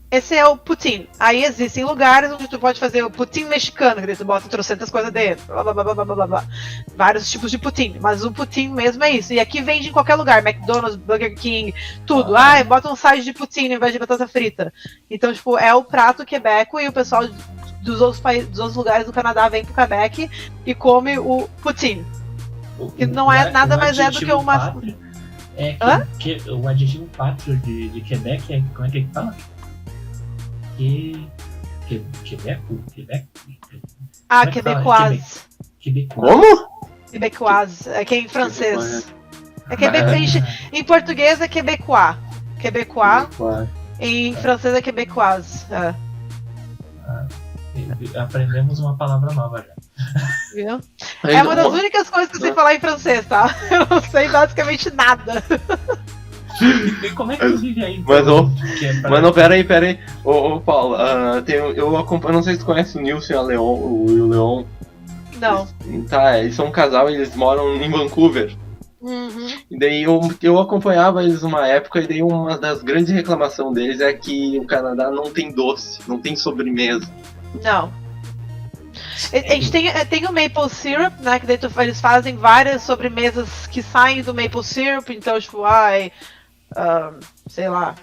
Esse é o poutine. Aí existem lugares onde tu pode fazer o poutine mexicano, que tu bota trocentas coisas dentro, blá. Vários tipos de poutine, mas o poutine mesmo é isso. E aqui vende em qualquer lugar, McDonald's, Burger King, tudo. Bota um side de poutine ao invés de batata frita. Então, tipo, é o prato quebeco e o pessoal dos outros lugares do Canadá vem pro Quebec e come o poutine. Que não é nada mais do que uma... o adjetivo pátrio de Quebec é... Como é que fala? Quebec? Quebecoise. Como? Quebecoise, é que é em francês. Em português é quebecois. Quebecois. Em francês é quebecoise. Aprendemos uma palavra nova já. Viu? É uma das únicas coisas que eu sei falar em francês, tá? Eu não sei basicamente nada. E como é que tu vive aí? Então, Mas peraí. Ô Paulo, eu acompanho, não sei se tu conhece o Nilson e o Leon. Não. Eles são um casal, eles moram em Vancouver. Uhum. E daí eu acompanhava eles uma época, e daí uma das grandes reclamações deles é que o Canadá não tem doce, não tem sobremesa. Não. A gente tem o maple syrup, né? Que daí eles fazem várias sobremesas que saem do maple syrup, então, tipo, sei lá,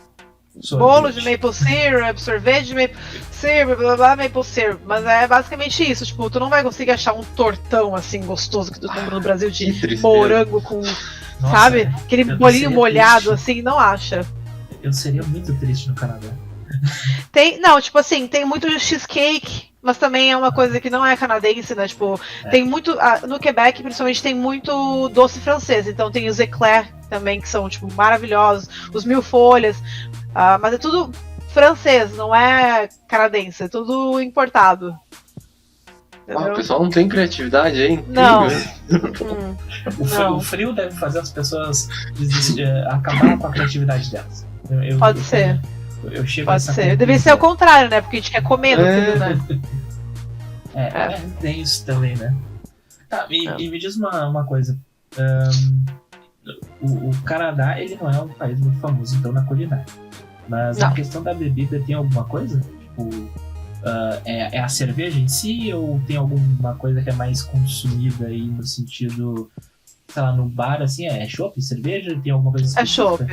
bolo de maple syrup, sorvete de maple syrup, blá blá, maple syrup. Mas é basicamente isso, tipo, tu não vai conseguir achar um tortão assim gostoso que tu compra no Brasil de morango com, Nossa, sabe? Aquele bolinho molhado, triste. assim, não acha. Eu seria muito triste no Canadá. Não, tipo assim, tem muito cheesecake, mas também é uma coisa que não é canadense, né? Tipo, tem muito. No Quebec, principalmente, tem muito doce francês. Então tem os eclairs também, que são, tipo, maravilhosos. Os mil folhas. Mas é tudo francês, não é canadense. É tudo importado. O pessoal não tem criatividade, hein? Não. O frio deve fazer as pessoas acabar com a criatividade delas. Pode ser. Eu chego Pode ser. Deve ser o contrário, né? Porque a gente quer comer no frio, né? Tem isso também, né? Tá, e me diz uma coisa. O Canadá, ele não é um país muito famoso, então, na culinária. Mas Não. a questão da bebida tem alguma coisa? Tipo, é a cerveja em si, ou tem alguma coisa que é mais consumida aí no sentido, sei lá, no bar, assim, é chopp, cerveja? Tem alguma coisa É específica? chopp,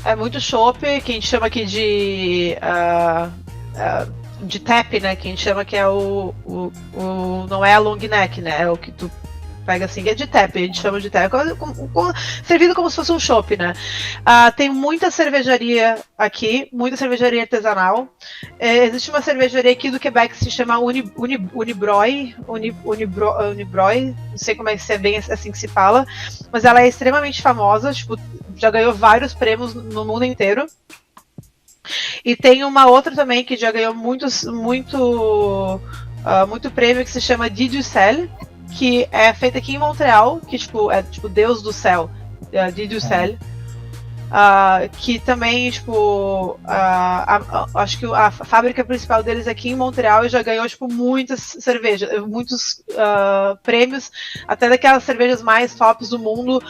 É muito chopp, que a gente chama aqui de tap, né? Que a gente chama que é não é a long neck, né? É o que tu pega assim, que é de tap, a gente chama de tap. Servido como se fosse um chopp, né? Tem muita cervejaria aqui, muita cervejaria artesanal. Existe uma cervejaria aqui do Quebec que se chama Unibroy, não sei como é que é bem assim que se fala, mas ela é extremamente famosa, tipo, já ganhou vários prêmios no mundo inteiro. E tem uma outra também que já ganhou muito prêmio, que se chama Diducel, que é feita aqui em Montreal, que é tipo Deus do Céu, Diducel. Que também, tipo, acho que a fábrica principal deles aqui em Montreal já ganhou, tipo, muitas cervejas, muitos prêmios, até daquelas cervejas mais tops do mundo,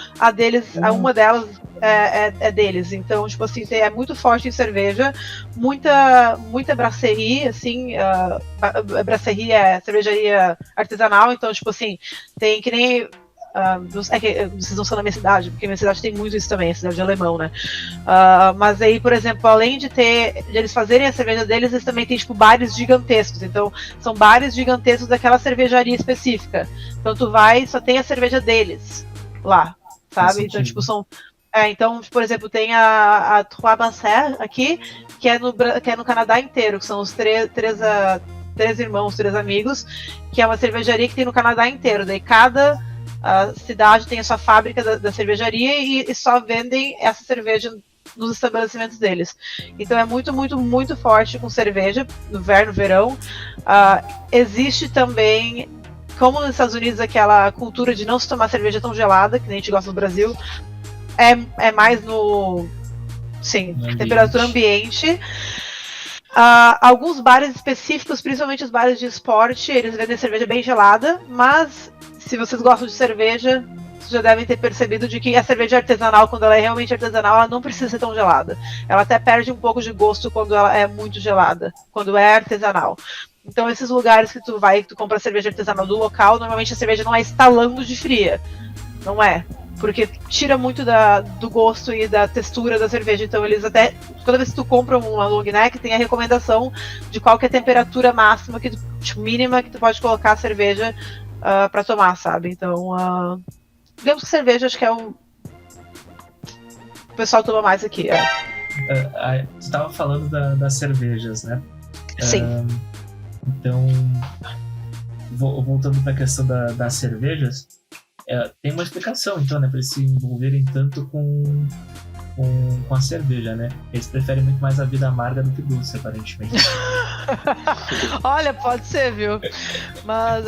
uma delas é deles. Então, tipo assim, é muito forte em cerveja, muita brasserie, assim, brasserie é cervejaria artesanal, então, tipo assim, tem que nem... vocês não são na minha cidade, porque minha cidade tem muito isso também, a cidade de Alemão, né? Mas aí, por exemplo, além de eles fazerem a cerveja deles, eles também têm, tipo, bares gigantescos. Então, são bares gigantescos daquela cervejaria específica. Então, tu vai e só tem a cerveja deles lá, sabe? Então, tipo, então, por exemplo, tem a Trois Mansert aqui, que é no Canadá inteiro, que são os três irmãos, três amigos, que é uma cervejaria que tem no Canadá inteiro. Daí a cidade tem a sua fábrica da cervejaria e só vendem essa cerveja nos estabelecimentos deles. Então é muito, muito, muito forte com cerveja no inverno, verão. Existe também, como nos Estados Unidos, aquela cultura de não se tomar cerveja tão gelada, que nem a gente gosta no Brasil. É mais no temperatura ambiente. Alguns bares específicos, principalmente os bares de esporte, eles vendem cerveja bem gelada, mas se vocês gostam de cerveja, vocês já devem ter percebido de que a cerveja artesanal, quando ela é realmente artesanal, ela não precisa ser tão gelada. Ela até perde um pouco de gosto quando ela é muito gelada, quando é artesanal. Então esses lugares que tu compra cerveja artesanal do local, normalmente a cerveja não é estalando de fria. Não é. Porque tira muito do gosto e da textura da cerveja. Então eles até, toda vez que tu compra uma long neck, tem a recomendação de qual que é a temperatura máxima, mínima que tu pode colocar a cerveja pra tomar, sabe? Então, digamos que cerveja, acho que é o pessoal toma mais aqui. Você estava falando das cervejas, né? Sim. Então, voltando para a questão das cervejas, tem uma explicação, então, né, para eles se envolverem tanto com a cerveja, né? Eles preferem muito mais a vida amarga do que doce, aparentemente. Olha, pode ser, viu? Mas,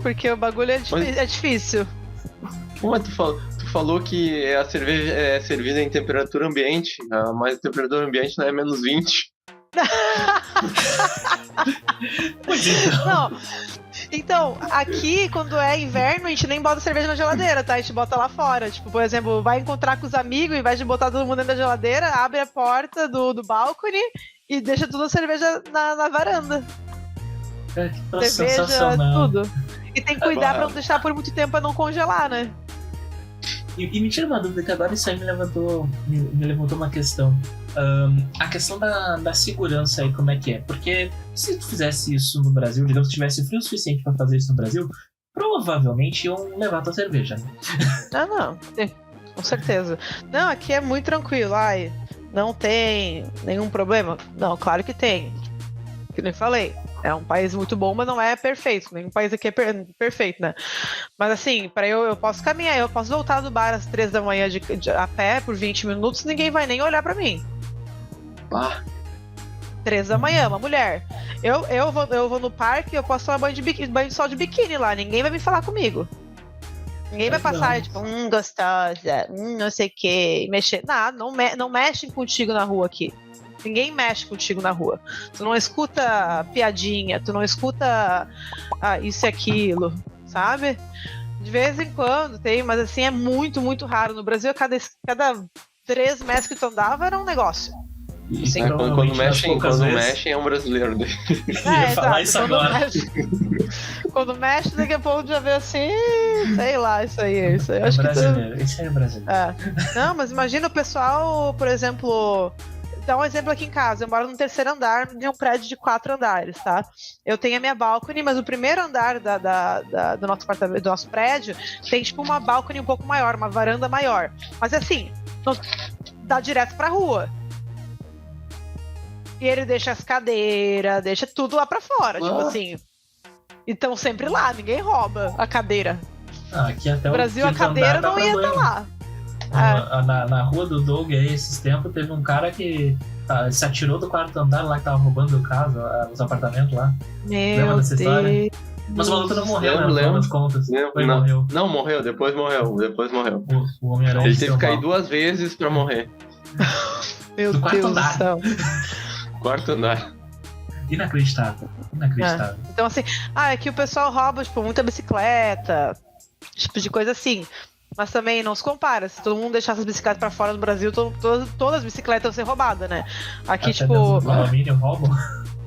porque o bagulho é difícil. Mas tu falou que a cerveja é servida em temperatura ambiente, mas a temperatura ambiente não é menos 20. Pois então. Não. Então, aqui, quando é inverno, a gente nem bota cerveja na geladeira, tá? A gente bota lá fora. Tipo, por exemplo, vai encontrar com os amigos, ao invés de botar todo mundo dentro da geladeira, abre a porta do balcone e deixa toda a cerveja na varanda. Cara, que troço cerveja, sensacional. tudo. E tem que cuidar pra não deixar por muito tempo pra não congelar, né? E me tira uma dúvida, que agora isso aí me levantou uma questão. A questão da segurança aí, como é que é? Porque se tu fizesse isso no Brasil, digamos que tivesse frio o suficiente pra fazer isso no Brasil, provavelmente iam levar tua cerveja, né? Não. Com certeza. Não, aqui é muito tranquilo. Ai, não tem nenhum problema? Não, claro que tem. Que nem falei. É um país muito bom, mas não é perfeito. Nenhum país aqui é perfeito, né? Mas assim, para eu posso caminhar, eu posso voltar do bar às 3 da manhã a pé por 20 minutos, ninguém vai nem olhar para mim. Ah, 3 da manhã, uma mulher. Eu vou no parque, eu posso tomar banho de sol de biquíni lá, ninguém vai me falar comigo. Ninguém vai passar, tipo, gostosa, não sei o que, mexer. Nada, não mexem contigo na rua aqui. Ninguém mexe contigo na rua. Tu não escuta piadinha, tu não escuta isso e aquilo, sabe? De vez em quando tem, mas assim, é muito, muito raro. No Brasil, cada 3 metros que tu andava era um negócio. Sim, quando mexem é um brasileiro. Ia falar isso agora. Quando mexe, daqui a pouco já vê assim, sei lá, isso aí. Eu acho brasileiro, isso aí é brasileiro. Não, mas imagina o pessoal, por exemplo. Dá um exemplo aqui em casa, eu moro no 3º andar de um prédio de 4 andares, tá? Eu tenho a minha balcony, mas o primeiro andar do nosso apartamento, do nosso prédio, tem tipo uma balcony um pouco maior, uma varanda maior. Mas assim, não dá direto pra rua. E ele deixa as cadeiras, deixa tudo lá pra fora, tipo assim. Então sempre lá, ninguém rouba a cadeira. Aqui até no Brasil a cadeira não ia estar lá. Na rua do Doug aí, esses tempos, teve um cara que se atirou do 4º andar lá, que tava roubando casa, os apartamentos lá. Lembra dessa história? Mas o maluco não morreu, né? No final das contas. Morreu. Não, morreu, depois morreu. O Homem-Aranha. Ele teve que cair 2 vezes pra morrer. Meu do 4º andar. Do céu. 4º andar. Inacreditável. Então assim, aqui o pessoal rouba, tipo, muita bicicleta, tipo de coisa assim. Mas também não se compara. Se todo mundo deixasse as bicicletas pra fora do Brasil, todas as bicicletas iam ser roubadas, né? Aqui, até tipo. Alumínio roubam.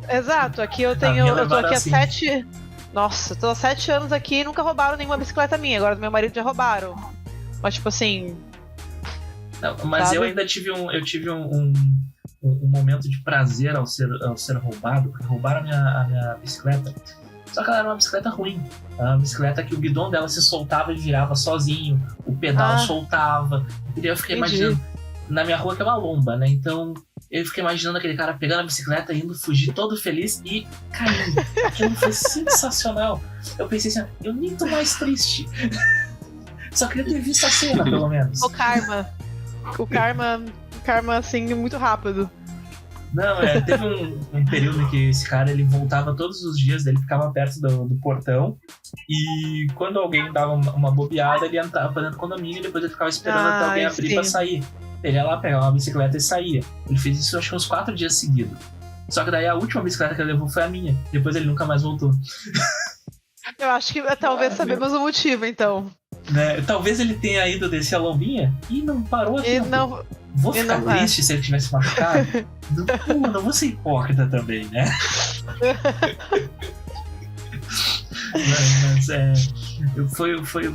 Exato, aqui eu tô aqui há 7. Nossa, eu tô há 7 anos aqui e nunca roubaram nenhuma bicicleta minha. Agora do meu marido já roubaram. Mas, tipo assim. Não, mas sabe? Eu ainda tive um momento de prazer ao ser roubado, porque roubaram a minha bicicleta. Só que ela era uma bicicleta ruim. Uma bicicleta que o guidão dela se soltava e virava sozinho. O pedal soltava. E eu fiquei imaginando. Na minha rua que é uma lomba, né? Então eu fiquei imaginando aquele cara pegando a bicicleta, indo fugir todo feliz e caindo. Aquilo foi sensacional. Eu pensei assim, eu nem tô mais triste. Só queria ter visto a cena, pelo menos. O karma, assim, muito rápido. Não, teve um período em que esse cara, ele voltava todos os dias, ele ficava perto do portão, e quando alguém dava uma bobeada, ele entrava pra dentro do condomínio e depois ele ficava esperando até alguém abrir pra sair. Ele ia lá, pegava uma bicicleta e saía. Ele fez isso, acho que uns 4 dias seguidos. Só que daí a última bicicleta que ele levou foi a minha. Depois ele nunca mais voltou. Eu acho que talvez sabemos o motivo, então. Né? Talvez ele tenha ido descer a lombinha e não parou aqui. Vou ficar triste se ele tivesse machucado. Não vou ser hipócrita também, né? Mas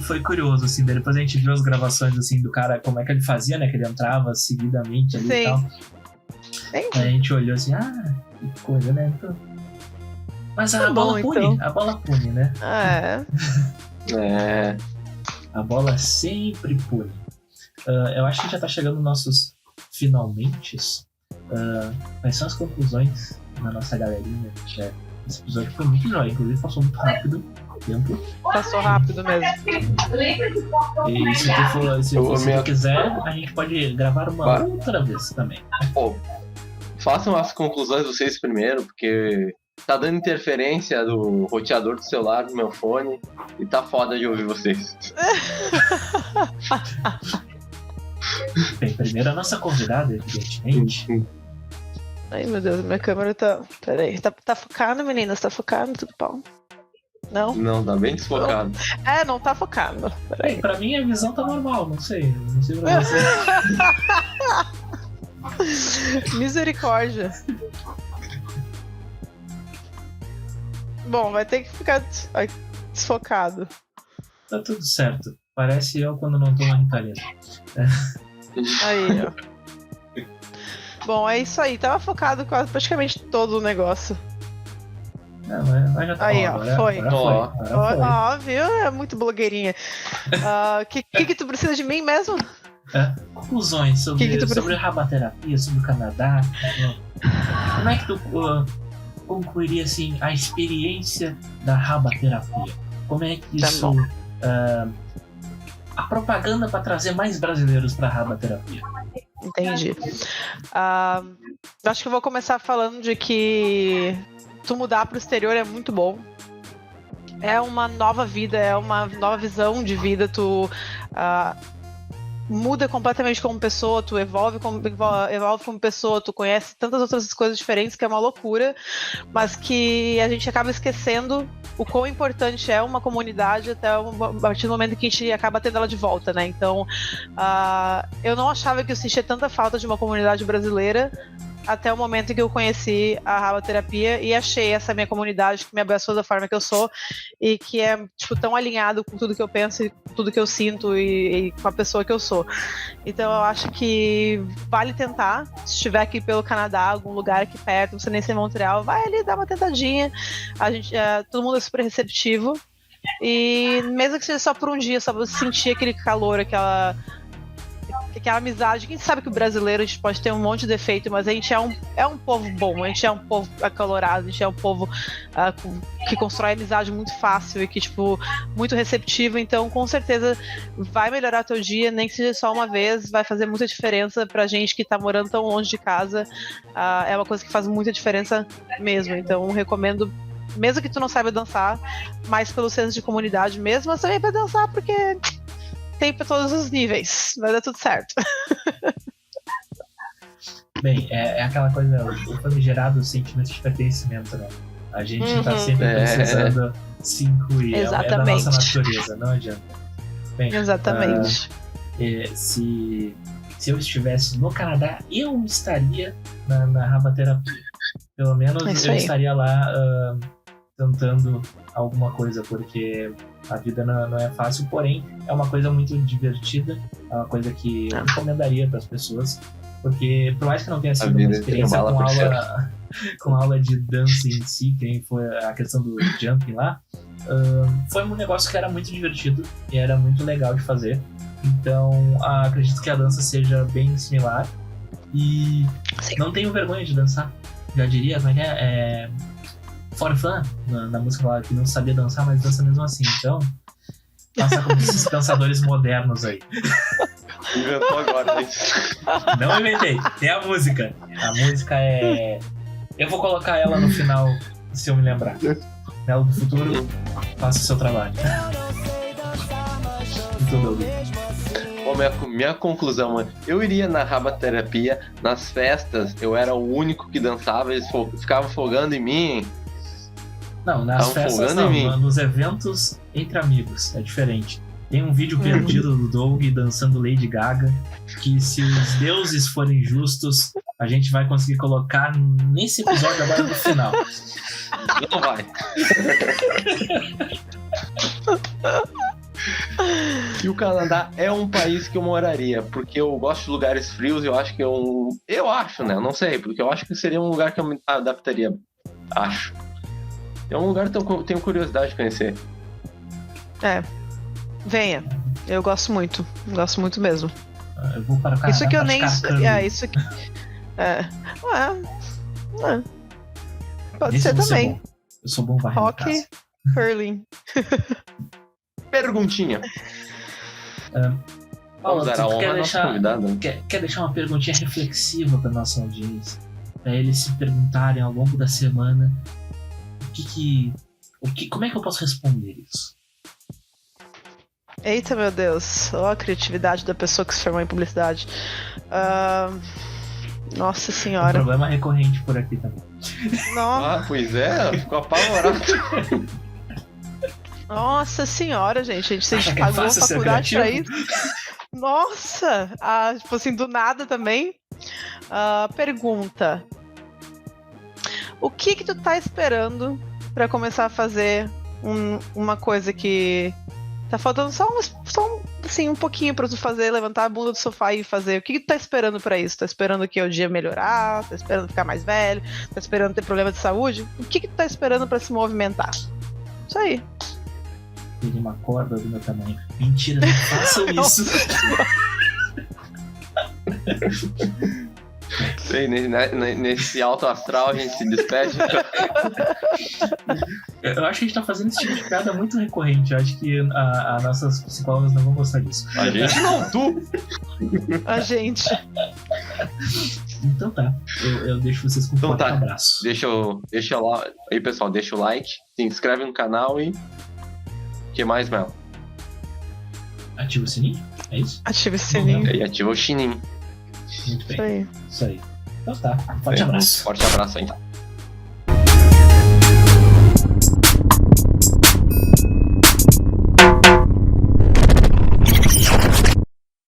foi curioso, assim. Depois a gente viu as gravações, assim, do cara, como é que ele fazia, né? Que ele entrava seguidamente ali e tal. Aí a gente olhou assim, que coisa, né? Então... Mas a bola pune, então. A bola pune, né? A bola sempre pune. Eu acho que já tá chegando nos nossos finalmente. Quais são as conclusões da nossa galerinha? Esse episódio foi muito jóia, inclusive passou muito rápido o tempo. Passou rápido mesmo. E se você quiser, a gente pode gravar uma outra vez também. Façam as conclusões vocês primeiro, porque tá dando interferência do roteador do celular do meu fone e tá foda de ouvir vocês. Bem, primeiro a nossa convidada, evidentemente. Ai, meu Deus, minha câmera tá... Peraí, tá focado, meninas? Tá focado? Tudo bom? Não? Não, tá bem desfocado. Não tá focado. Bem, pra mim a visão tá normal, não sei pra você. Misericórdia. Bom, vai ter que ficar desfocado. Tá tudo certo. Parece eu quando não tomo Ritalina. Aí, ó. Bom, é isso aí. Tava focado quase praticamente todo o negócio. Não, mas já tá Aí, bom. ó, Agora, foi. agora foi. Ó, viu? É muito blogueirinha. Que tu precisa de mim mesmo? Conclusões sobre, Que tu sobre a rabaterapia, sobre o Canadá. Como é que tu concluiria assim, a experiência da rabaterapia? Como é que Tá isso. A propaganda para trazer mais brasileiros para a rabaterapia? Entendi. Acho que eu vou começar falando de que tu mudar pro exterior é muito bom. É uma nova vida, é uma nova visão de vida. Tu muda completamente como pessoa, tu evolve como pessoa, tu conhece tantas outras coisas diferentes que é uma loucura, mas que a gente acaba esquecendo o quão importante é uma comunidade até a partir do momento que a gente acaba tendo ela de volta, né? Então, eu não achava que eu sentia tanta falta de uma comunidade brasileira até o momento em que eu conheci a rabaterapia e achei essa minha comunidade que me abraçou da forma que eu sou e que é tipo, tão alinhado com tudo que eu penso e com tudo que eu sinto e com a pessoa que eu sou. Então eu acho que vale tentar, se estiver aqui pelo Canadá, algum lugar aqui perto, não sei nem se é Montreal, vai ali dar uma tentadinha. Todo mundo é super receptivo e mesmo que seja só por um dia, só pra você sentir aquele calor, aquela amizade. Quem sabe que o brasileiro a gente pode ter um monte de defeito, mas a gente é um povo bom, a gente é um povo acalorado, a gente é um povo que constrói amizade muito fácil e que, tipo, muito receptivo, então com certeza vai melhorar teu dia, nem que seja só uma vez, vai fazer muita diferença pra gente que tá morando tão longe de casa, é uma coisa que faz muita diferença mesmo, então recomendo, mesmo que tu não saiba dançar, mais pelo senso de comunidade mesmo, mas também pra dançar, porque tem pra todos os níveis, vai dar tudo certo. Bem, é aquela coisa, o famigerado sentimento de pertencimento, né? A gente tá sempre precisando se incluir, é da nossa natureza, não adianta. Bem, exatamente. Se eu estivesse no Canadá, eu estaria na rabaterapia. Pelo menos eu estaria lá tentando alguma coisa, porque a vida não é fácil, porém é uma coisa muito divertida, é uma coisa que eu recomendaria para as pessoas, porque por mais que não tenha sido uma experiência com aula de dança em si, que foi a questão do jumping lá, foi um negócio que era muito divertido e era muito legal de fazer, então acredito que a dança seja bem similar e não tenho vergonha de dançar, já diria, como é for fun, na música lá, que não sabia dançar, mas dança mesmo assim. Então, faça como esses dançadores modernos aí. Inventou agora, Não inventei, tem a música. A música é... Eu vou colocar ela no final, se eu me lembrar. Nela do futuro, faça o seu trabalho. Muito bem. Minha conclusão, mano, eu iria na rabaterapia, nas festas, eu era o único que dançava, eles ficavam folgando em mim. Não, nas festas não, nos eventos entre amigos, é diferente. Tem um vídeo perdido do Doug dançando Lady Gaga, que se os deuses forem justos, a gente vai conseguir colocar nesse episódio agora no final. Não vai. E o Canadá é um país que eu moraria, porque eu gosto de lugares frios, eu acho que eu acho, né? Eu não sei, porque eu acho que seria um lugar que eu me adaptaria, acho. É um lugar que eu tenho curiosidade de conhecer. Venha. Eu gosto muito mesmo. Eu vou para o Canadá. Isso que eu nem. Isso que... Pode ser também. Eu sou bom varrendo Hockey, curling. Perguntinha. Paulo, Vamos dar a honra ao nosso convidado. Quer deixar uma perguntinha reflexiva para nossa audiência? Para eles se perguntarem ao longo da semana como é que eu posso responder isso? Eita, meu Deus. Ó, a criatividade da pessoa que se formou em publicidade. Nossa senhora. Um problema recorrente por aqui também. Nossa. Pois é, ficou apavorado. Nossa senhora, gente. A gente pagou a faculdade pra isso. Nossa! Tipo assim, do nada também. Pergunta. O que tu tá esperando pra começar a fazer uma coisa que tá faltando assim, um pouquinho pra tu fazer, levantar a bunda do sofá e fazer. O que tu tá esperando pra isso? Tá esperando que o dia melhorar? Tá esperando ficar mais velho? Tá esperando ter problema de saúde? O que tu tá esperando pra se movimentar? Isso aí. Peguei uma corda do meu tamanho. Mentira, não façam isso. Nesse alto astral a gente se despede. Eu acho que a gente tá fazendo esse tipo de piada muito recorrente. Eu acho que as nossas psicólogas não vão gostar disso. A gente não, tu! A gente. Então tá. Eu deixo vocês com um Então forte tá. abraço. Deixa lá. Aí, pessoal, deixa o like, se inscreve no canal e. O que mais, Mel? Ativa o sininho? É isso? Ative esse sininho. E ativa o sininho. Muito Isso bem. aí. Isso aí. Então tá. Forte abraço. Forte abraço aí.